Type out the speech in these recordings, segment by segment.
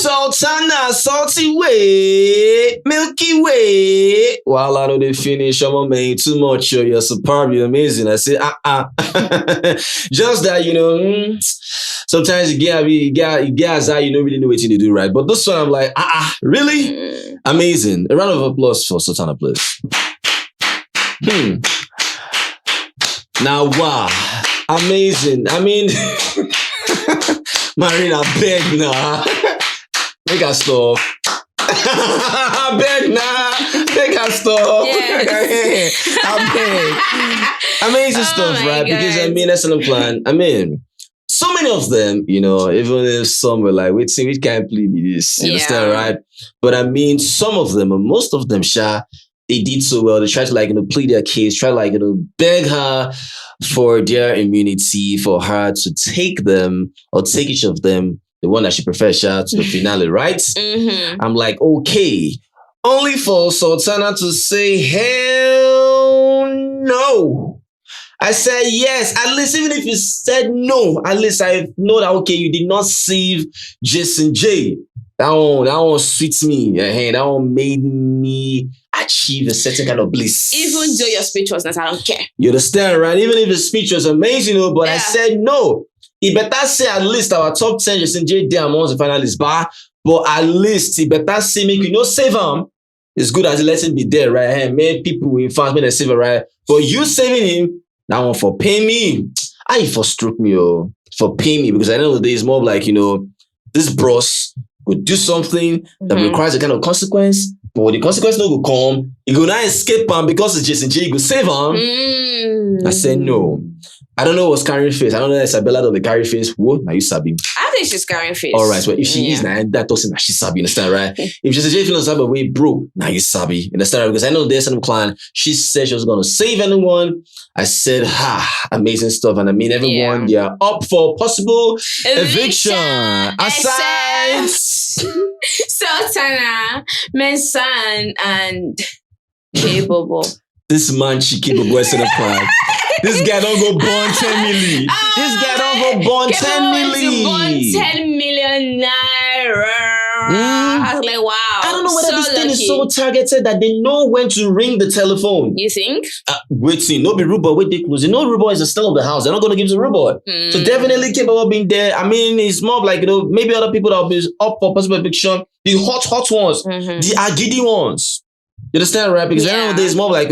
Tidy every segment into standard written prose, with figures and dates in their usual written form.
Sultana, salty way, Milky Way. While I know they finish, I'm man, too much. You're superb, you're amazing. I say, just that, sometimes you guys you don't really know what to do, right? But this one, I'm like, really? Amazing. A round of applause for Sultana, please. Now, wow. Amazing. I mean, Marina, beg now. Make her stop. Beg now. Make her stop. Yes. I beg. Amazing stuff, right? God. Because that's the plan. So many of them, even if some were like, wait, we can't play this. You understand, right? But some of them, and most of them, they did so well. They tried to plead their case, try to beg her for their immunity, for her to take them or take each of them, the one that she prefers, to the finale, right? Mm-hmm. I'm like, okay. Only for Sultana to say, hell no. I said yes. At least even if you said no, at least I know that, okay, you did not save Jason J. That one sweets me. That one made me achieve a certain kind of bliss. Even though your speech was not, I don't care. You understand, right? Even if the speech was amazing, but I said no. He better say at least our top 10 Jason J there amongst the finalists, but at least he better say make you save him. It's good as he lets him be there, right? Hey, many people in fans made a save him, right? But you saving him, that one for pay me. I for stroke me, for pay me, because at the end of the day, it's more like, this bros would do something that requires a kind of consequence, but when the consequence no go come, he go not escape him because it's Jason J, he go save him. I said no. I don't know what's carrying face. I don't know if Isabella does the carry face. Whoa, now you sabi. I think she's carrying face. All right, well, if she is, now that doesn't that she sabi, understand, right? If she's a J feeling sabi, wait, bro, now you sabi, understand, right? Because I know there's some client, she said she was going to save anyone. I said, amazing stuff. And everyone, they are up for possible eviction. Aside. Sultana, Mensan, and capable. This man, she capable of the plan. This guy don't go born 10 million. This guy don't go born 10 million. Born 10 million naira. I was like, wow. I don't know whether this thing is so targeted that they know when to ring the telephone. You think? Waiting, no be rude boy, wait, they close. Rude boy is the still of the house. They're not going to give it to rude boy. So definitely capable of being there. It's more of like, maybe other people that will be up for possible eviction. The hot ones. The agidi ones. You understand, right? Because at the end of the day, it's more like,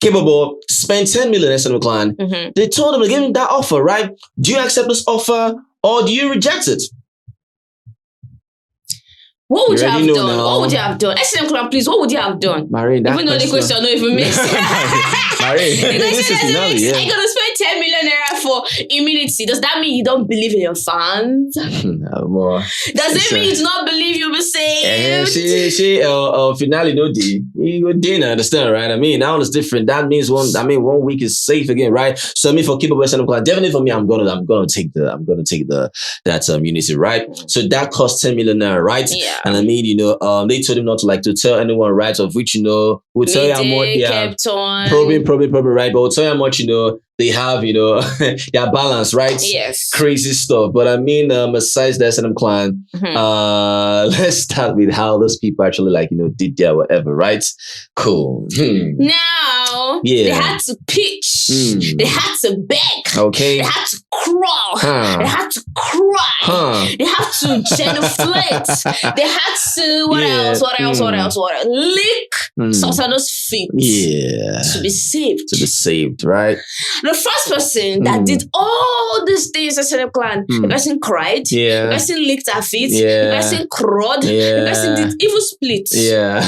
capable, spend 10 million in the clan. They told them to give him that offer, right? Do you accept this offer or do you reject it? What would you have done? Now. What would you have done? SM Clan, please, what would you have done? Marine, even though the question not even makes sense. This is finale, I'm going to spend 10 million naira for immunity. Does that mean you don't believe in your fans? No more. Does it mean you do not believe you'll be saved? Finale no day. You go dinner, understand, right? Now it's different. That means 1 week is safe again, right? So for keep away SM Clan, definitely for me, I'm gonna take that immunity, right? So that costs 10 million naira, right? Yeah. And they told him not to tell anyone, right? Of which, we'll tell you how much they have. Probing, right? But we'll tell you how much, they have, their balance, right? Yes. Crazy stuff. But besides that SM Clan, let's start with how those people actually did their whatever, right? Cool. Now, they had to pitch. They had to beg. Okay. They had to crawl. They had to cry. They had to genuflect. They had to, what else? Lick Sultana's feet. Yeah. To be saved. Right? The first person that did all these things as a clan, the person cried, the person licked her feet, the person crawled, the person did even split. Yeah.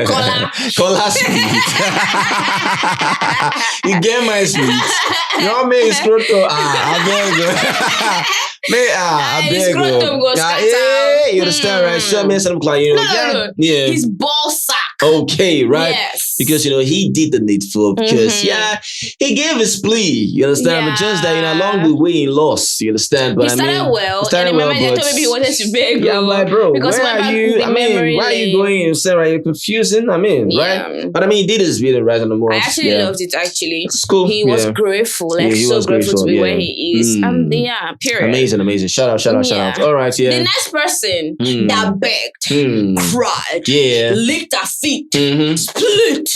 Collar split. You get my split. Your man is scrotum. I beg you. You understand, right? So I mean, some clan, No. His ball sack. Okay, right? Yes. because he did the needful. Because he gave his plea. You understand? But just that along the way he lost. You understand? But he started well. And remember, I thought maybe he wanted to beg. Yeah, I'm like, bro, because where are you? Why are you going? Sarah, you're confusing. Right? But he did his video right on the most. I actually loved it. Actually, it's cool. He was grateful, so grateful to be where he is. Period. Amazing. Shout out. All right, The next person that begged, cried, licked her feet, split.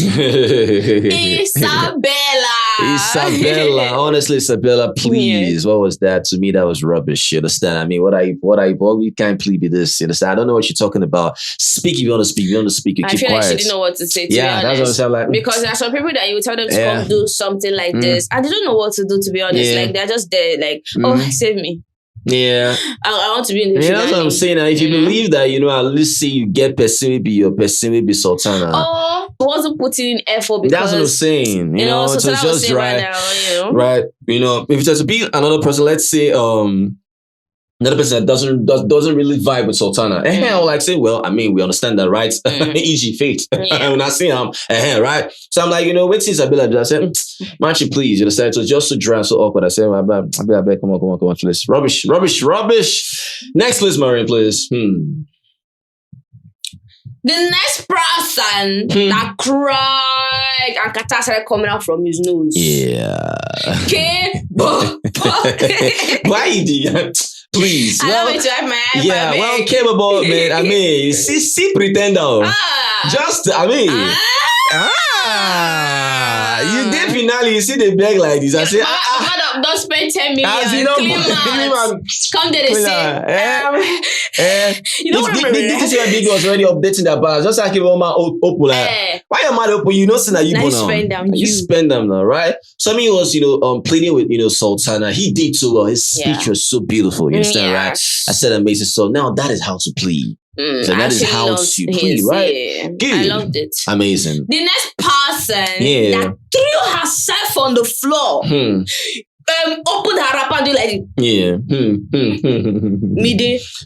Isabella. Honestly, Isabella, please. What was that? To me, that was rubbish. You understand? What we can't plea be this? You understand? I don't know what you're talking about. Speak if you want to speak. If you want to speak, you keep quiet. I feel like she didn't know what to say, to be honest. That's what I'm saying. Like, because there are some people that you tell them to come do something like this, and they don't know what to do, to be honest. Like, they're just there, like, save me. Yeah. I want to be in the that's what I'm saying. If you believe that, at least say you get person will be your person will be Sultana. Oh, I wasn't putting in effort because that's what I'm saying. It was just right. Right. If it has to be another person, let's say another person that doesn't really vibe with Sultana. I'll like say, well, we understand that, right? E.g. Fate. When I see him, right? So I'm like, wait Isabella. I said, Manchi, please. You understand? So just so dry and so awkward. I said, I bet, come on, please. Rubbish. Next, please, Marion, please. The next person that cried and Kata started coming out from his nose. Yeah. Okay. Why did you? Please. I love it to have my eye. Yeah, well, capable, man. See pretender. You did finale. You see the bag like this. I say, don't spend 10 million. Come there, they say. You know what I mean? This is why Big was already updating their balance. Just like if your man open, like, why your man open? You know, saying that you spend them now, right? So he was, pleading with, Sultana. He did so well. His speech was so beautiful. You understand, right? I said amazing. So now that is how to plead. So that is how to plead, right? Yeah. Good. I loved it. Amazing. The next person that threw herself on the floor. Opened her wrapper and do like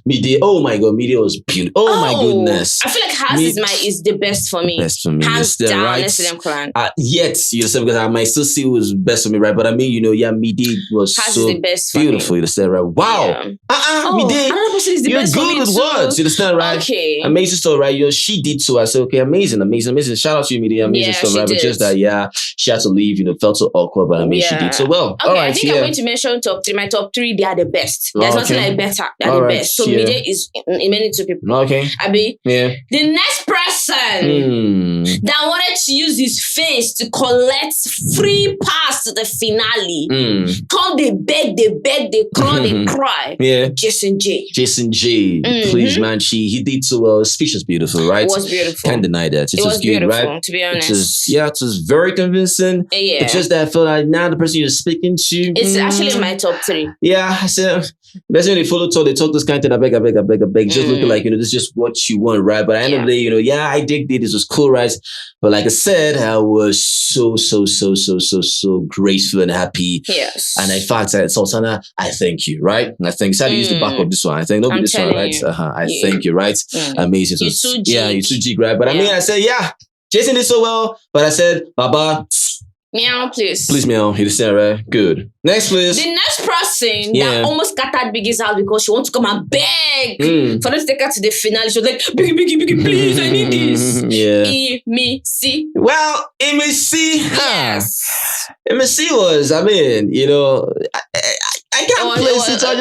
Midi. Oh my god, Midi was beautiful. Oh my goodness. I feel like hers is the best for me. Hands down, right? Next to them clan. Yet, because I might still see who was best for me, right? But Midi was hers so is the best beautiful. You understand, right? Wow. Midi. Another person is the best for me. You're good with words. You understand, right? Okay. Amazing stuff, right? She did so. I said, okay, amazing. Shout out to you, Midi. Amazing stuff, right? But just that, she had to leave. Felt so awkward, but she did so well. Okay, all right, I think I'm going to mention top 3. My top 3, they are the best. There's nothing like better. They're the best. So Midi is in many two people. Okay. Abi. Yeah. The next person that wanted to use his face to collect free pass to the finale. Come they beg, they crawl, they cry. Yeah. Jason J. Please, man. He did so well. His speech was beautiful, right? It was beautiful. Can't deny that. It was good, beautiful, right? To be honest. It was very convincing. Yeah. It's just that I felt like now the person you're speaking to. It's actually my top 3. Yeah, I said, that's when they they talk this kind of thing, I beg. Just looking like, this is just what you want, right? But at the end of the day, I did this was cool, right? But like I said, I was so grateful and happy. Yes. And in fact, Sultana, I thank you, right? And I think so. I use the back of this one. I think this one, right? I thank you, right? Amazing. You're too G. Yeah, you're too G, right? But I said, Jason did so well, but I said, Baba. Meow, please. Please, meow. You understand, right? Good. Next, please. The next person that almost scattered Biggie's house because she wants to come and beg for them to take her to the finale. She was like, Biggie, please, I need this. Emi-C. Well, Emi-C. Yes. Emi-C was, I can't place it. I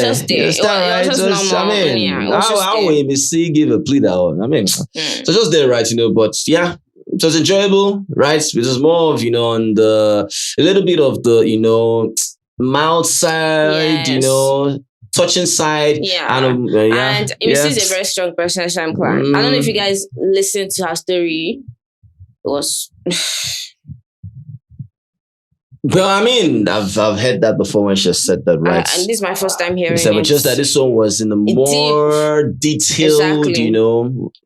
just there. It was just there. It was just normal. How will Emi-C give a plea that one? So just there, right? But yeah. It was enjoyable, right? It was more of, on a little bit of the, mild side, touching side. Yeah. And Emi-C is a very strong person. I don't know if you guys listened to her story. It was... Well, I've heard that before when she said that, right? And this is my first time hearing it. But just that this one was in the more detailed,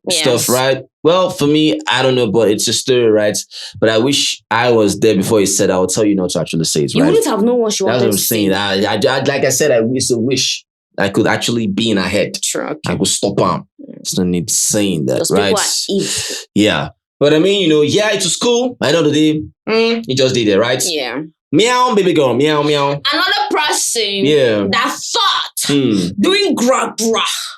stuff, right? Well, for me, I don't know, but it's a story, right? But I wish I was there before he said, I will tell you not to actually say it, right? You wouldn't have known what she wanted to say. That's what I'm saying. I like I said, I used to wish I could actually be in her head. True, okay. I could stop him. There's no need saying that, those right? People are evil. Yeah. But I mean, yeah, it was cool. By the end of the day, he just did it, right? Yeah. Meow, baby girl, meow, meow. Another person that thought doing gra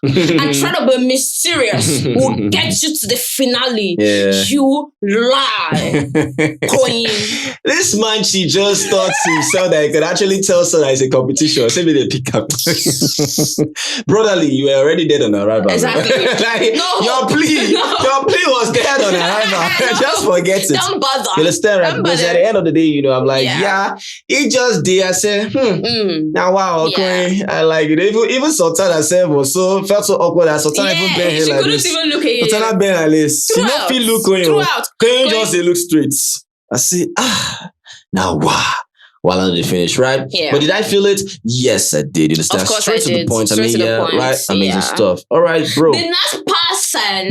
and trying to be mysterious will get you to the finale. Yeah. You lie. Queen. This man, she just thought to himself that he could actually tell someone that it's a competition. Say me the pick up. Brotherly, you were already dead on arrival. Exactly. Your plea was dead on arrival. Just forget it. Don't bother. You understand, right? Because at the end of the day, I'm like, it just did. I said, now wow, okay. I like it. Even Sultana said felt so awkward that Sultana even bent here like this. She couldn't even look at you. Sultana bent like this. She not feel look on you. Can you just say look straight? I say, now wow. While I didn't finish, right? Yeah. But did I feel it? Yes, I did. You understand? Of course Straight to the point. Straight to the point. Right? Amazing stuff. All right, bro. The next person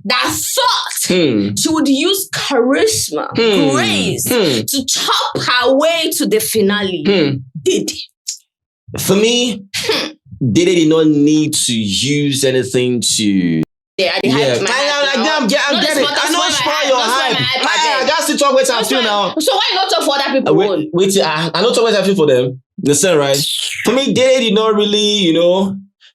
that thought she would use charisma, grace to chop her way to the finale. Dede. For me, Dede did not need to use anything to. I get it. I know spoil your hype. I got to talk with I feel now. So why not talk for other people? Wait, I don't talk what I feel for them. Understand, right? For me, Dede did not really,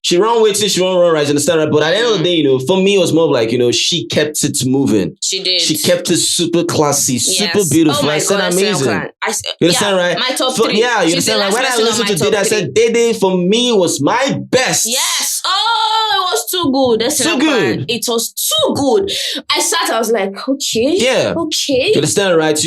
she run waiting, she run right, understand, right? But at the end of the day, for me, it was more of like, she kept it moving. She did. She kept it super classy, super beautiful. I said amazing. You understand, right? My top 3. You understand, right? When I listened to Dede, I said Dede for me was my best. Yes. Oh, it was too good. Too good. It was too good. I was like, okay. Yeah. Okay. You understand, right?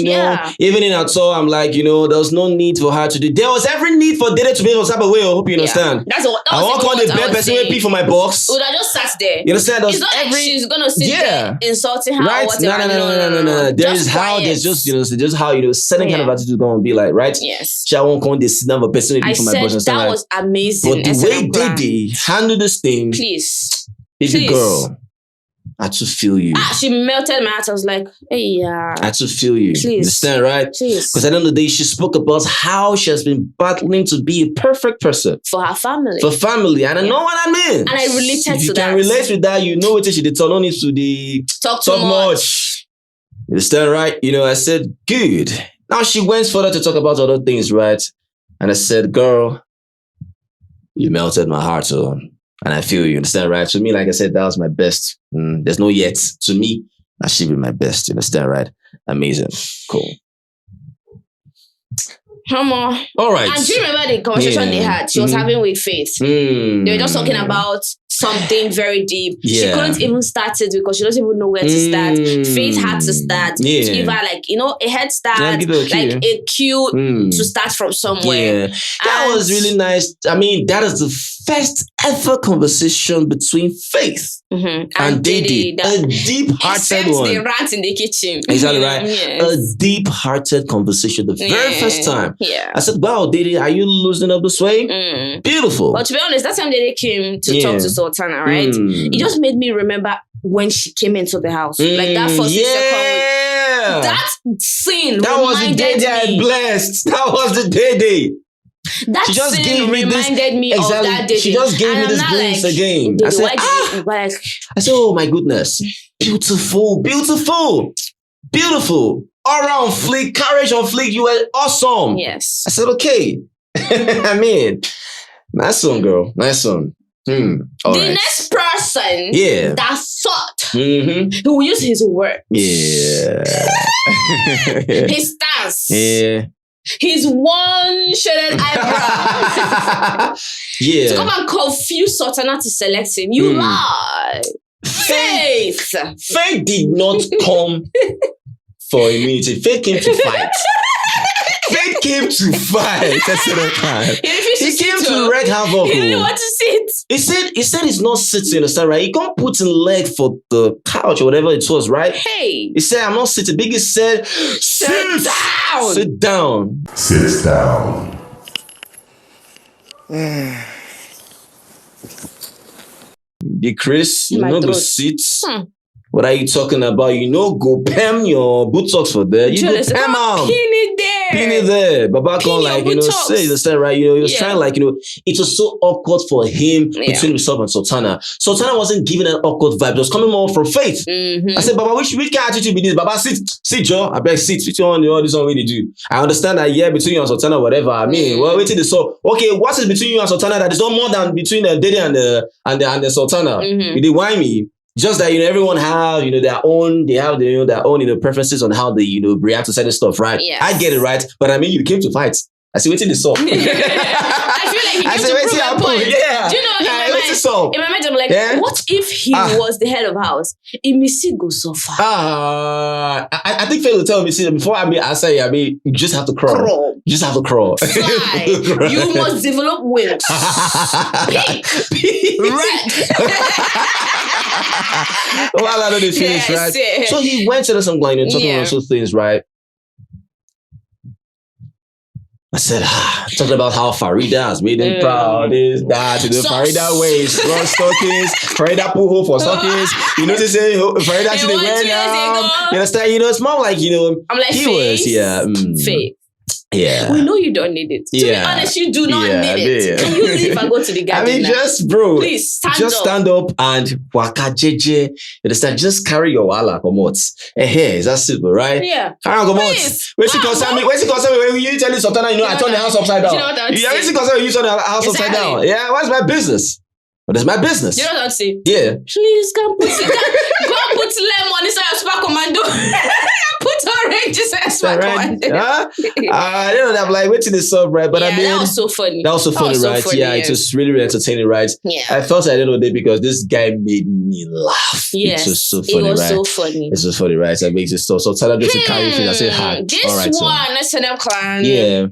Even in our tour, I'm like, there was no need for her to do. There was every need for Dede to be able to type of way. I hope you understand. That was I won't call the best person will pick for my box. Would I just sat there? You understand? It's not like she's gonna sit there insulting her or whatever. No. There's how there's just just how certain kind of attitude is gonna be like, right? Yes. She won't call this number person will pick for my box. That was amazing. But the way Dede handled this thing, baby girl, I had to feel you. She melted my heart. I was like, hey, I had to feel you. Please. You understand, right? Please. Because at the end of the day, she spoke about how she has been battling to be a perfect person. For her family. And I know what I mean. And I related to that. If you can relate with that, you know what she did. No need to talk too much. You understand, right? I said, good. Now she went further to talk about other things, right? And I said, girl, you melted my heart, and I feel you, understand, right? To me, like I said, that was my best. There's no yet. To me, that should be my best, you understand, right? Amazing. Cool. Come on. All right. And do you remember the conversation they had? She was having with Faith. They were just talking about something very deep. Yeah. She couldn't even start it because she doesn't even know where to start. Faith had to start. Yeah. To give her a head start, a cue to start from somewhere. Yeah. That was really nice. I mean, that is the first ever conversation between Faith and Dede. A deep-hearted one. They rant in the kitchen. Exactly right. Yes. A deep-hearted conversation the very first time. Yeah. I said, wow, Dede, are you losing up this way? Beautiful. But to be honest, that time Dede came to talk to Sultana, right? It just made me remember when she came into the house. Like that first second. That scene that was the Dede I blessed. That was the Dede. That she just gave me reminded me of that Dede. She just gave me this glimpse again. I said, oh my goodness. Beautiful. All around flick, courage on flick. You were awesome. Yes. I said, okay. I mean, nice one, girl. Nice one. Next person that thought he will use his words. Yeah. His stance. Yeah. His one-shaded eyebrow. To come and confuse Sultana to select him. You lie. Faith did not come for immunity. Faith came to fight. Faith came to fight. That's what I can't. He came to wreak havoc. He didn't want to sit. He said he's not sitting, understand, right? He can't put in leg for the couch or whatever it was, right? Hey. He said, I'm not sitting. Biggie said, sit down. Sit down. Sit down. The Chris, you know go sit. What are you talking about? Go pam your buttocks for there. You go pam out. Penny there. Baba can like, say, you understand, right? He was trying like, it was so awkward for him between himself and Sultana. Sultana wasn't giving an awkward vibe. It was coming more from Faith. I said, Baba, which kind attitude be this? Baba, sit, Joe. I beg, sit. Which one, this one really do? I understand that, between you and Sultana, whatever. I mean, well, waiting this. So, okay, what is between you and Sultana that is not more than between Dede and the Sultana? You did why me? Just that, everyone have, their own, they have their own, preferences on how they, react to certain stuff, right? Yes. I get it, right? But I mean, you came to fight. I said, waiting the song. I feel like he came to prove a point. Yeah. Do you know, in my mind, I'm like, what if he was the head of house? Missy go so far. I think Faye will tell me, see, before I say, you just have to crawl. You just have to crawl. Fly. You must develop wings. Pink. Red. Well, I know this finish, right? Yes. So he went to some line and talking about some things, right? I said, talking about how Farida has made him proud, this, that, Farida wears strong stockings, Farida put home for stockings, to say, Farida to the wear now. You understand? It's more like, I'm like, he was, Faith. Yeah. We know you don't need it. To be honest, you do not need it. Can you leave and go to the garden? Just, bro. Please, stand up and waka jeje. You understand? Just carry your wala komot. Is that simple, right? Yeah. Carry on komot. When she concern me, when you tell Sultana, I turn the house upside down. You know what I'm saying? When she concern you turn the house upside down. Yeah, what's my business? But it's my business. You know what I'm saying? Yeah. Please go and put lemon inside your Super Commando. Put orange inside your Super Commando. I'm like, waiting this up, right? But I mean, that was so funny. That was so funny, right? It was really, really entertaining, right? Yeah. I felt at the end of the day because this guy made me laugh. Yes. It was so funny, right? so funny. It's just funny, right? So it makes it so tell her just to carry things. I said, this all right, one, SNM clan. Yeah.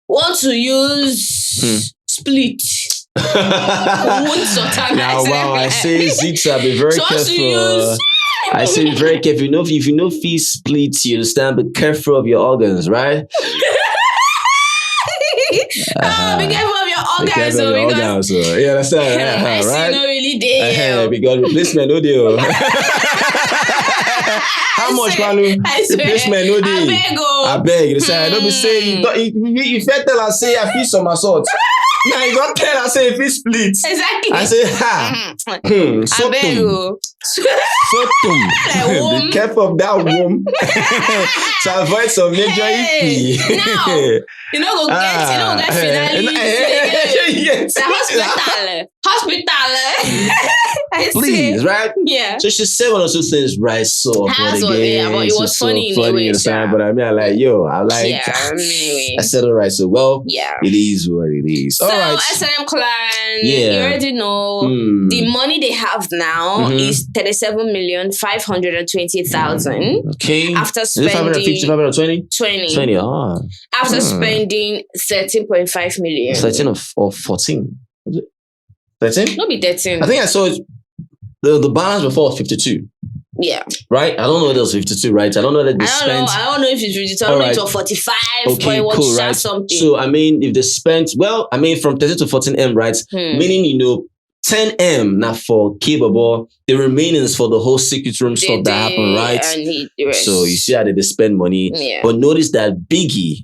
Want to use split. Now, wow, I say Zita, be very careful. I say be very careful. If you know fee split, you understand, be careful of your organs, right? Be careful of your organs. You understand? I right? see no really deal. Because replacement no deal. How much, Manu? Replacement no deal. I beg. You say, don't be saying, if you tell her, say, I feel somersault. Now you don't tell her, say, if it splits. Exactly. I say, sotum. Be careful of that womb to avoid some major EP. Now, you know, go get finally. Hospital. Please, right? Yeah. So she said one or two things, right? So, but it was funny in a way. But I mean, I said, all right, so it is what it is. So, SNM clan, you already know the money they have now is 37,520,000. Okay. After spending 550, 20? After spending 13.5 million. 13 or 14? 13? Not be 13. I think I saw it. The balance before was 52. Yeah. Right? I don't know whether it was 52, right? I don't know that they spent. I don't know if it's 52. I don't know if it was 45. Okay, cool, right? Something. So, I mean, if they spent, from 13 to 14M, right? Meaning, 10M now for K-Bobo, the remaining is for the whole secret room stuff that happened, right? So you see how they spend money. Yeah. But notice that Biggie,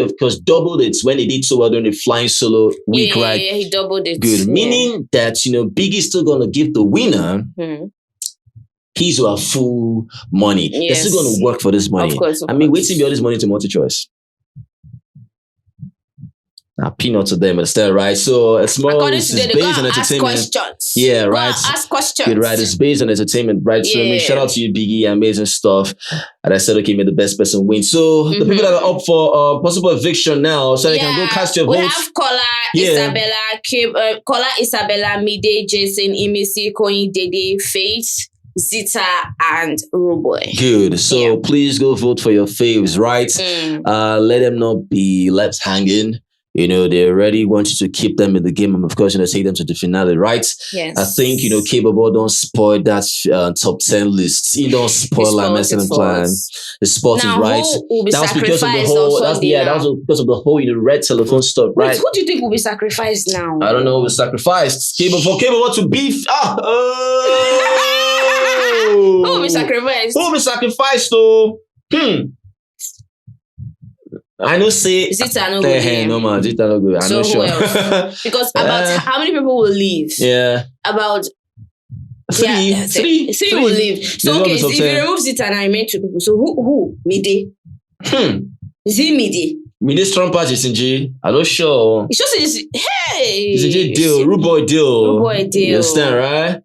of course, doubled it when they did so well during the flying solo week, right? Yeah, he doubled it. Good. Meaning that, Biggie's still gonna give the winner his or her full money. Yes. They're still gonna work for this money. Of course. Waiting be all this money to multi-choice. Peanut to them, understand, right? So it's more based on entertainment. Questions. Yeah, right. Ask questions. Good, right. It's based on entertainment, right? So shout out to you, Biggie, amazing stuff. And I said, okay, may the best person win. So the people that are up for possible eviction now, so they can go cast your votes. We have Kola, Isabella, Midi, Jason, Imisi, Koyin, Dede, Faith, Zita, and Ruboy. Good. So please go vote for your faves, right? Let them not be left hanging. They already want you to keep them in the game and of course, take them to the finale, right? Yes. I think, K-Bobo don't spoil that top 10 list. He don't spoil our messing plan. The spot is right. That was because of the whole, that was because of the whole, red telephone stuff, right? Who do you think will be sacrificed now? I don't know who will be sacrificed. K-Bobo to beef. Who will be sacrificed? Who will be sacrificed though? I know say Zita no good. No man, Zita no good. I'm So not who sure. else? Because about how many people will leave? Yeah. About Three will leave. So okay, if you remove Zita and I remain 2 people. So who? Midi. Is he Midi? Midi strong patches in G. I'm not sure. It's just hey. It's a J deal, rude boy deal. Rude boy deal. You understand, right?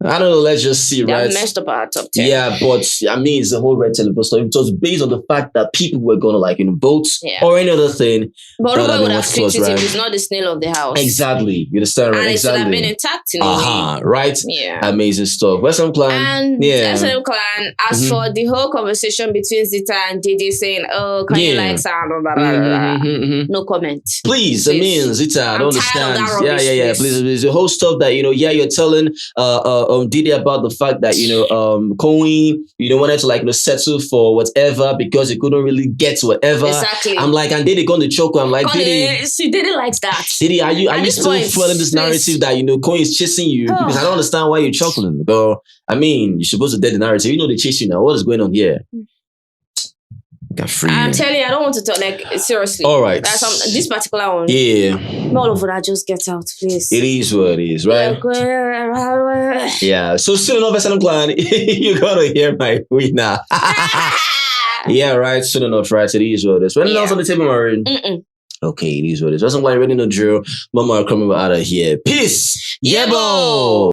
I don't know, let's just see, right? They messed up our top 10. Yeah, but I mean, it's a whole red telephone story. It was based on the fact that people were going to like, vote or any other thing. But Ruben would have fixed it if it's not the snail of the house. Exactly. You understand, right? And exactly. it should have been intact in a way. Right? Yeah. Amazing stuff. Western Clan. And Western Clan, as for the whole conversation between Zita and Dede saying, oh, can you like sound? No comment. Please, I mean, Zita, I don't understand. Yeah. Please. The whole stuff that, you're telling Dede about the fact that, Cohen, wanted to like settle for whatever because he couldn't really get whatever. Exactly. I'm like, and Dede going to choke. I'm like, Dede. See, Dede likes that. Dede, are you still fueling this narrative that, Cohen is chasing you? Because I don't understand why you're chuckling, girl. I mean, you're supposed to dead the narrative. They chase you now. What is going on here? I'm telling you, I don't want to talk, seriously. All right. This particular one. Yeah. All of that, just get out, please. It is what it is, right? Yeah. So soon enough, Western Clan, you're going to hear my winner. Yeah, right. Soon enough, right? It is what it is. When else on the table, Maureen? Okay, it is what it is. Western Clan, ready no drill. Mama, coming out of here. Peace. Yebo.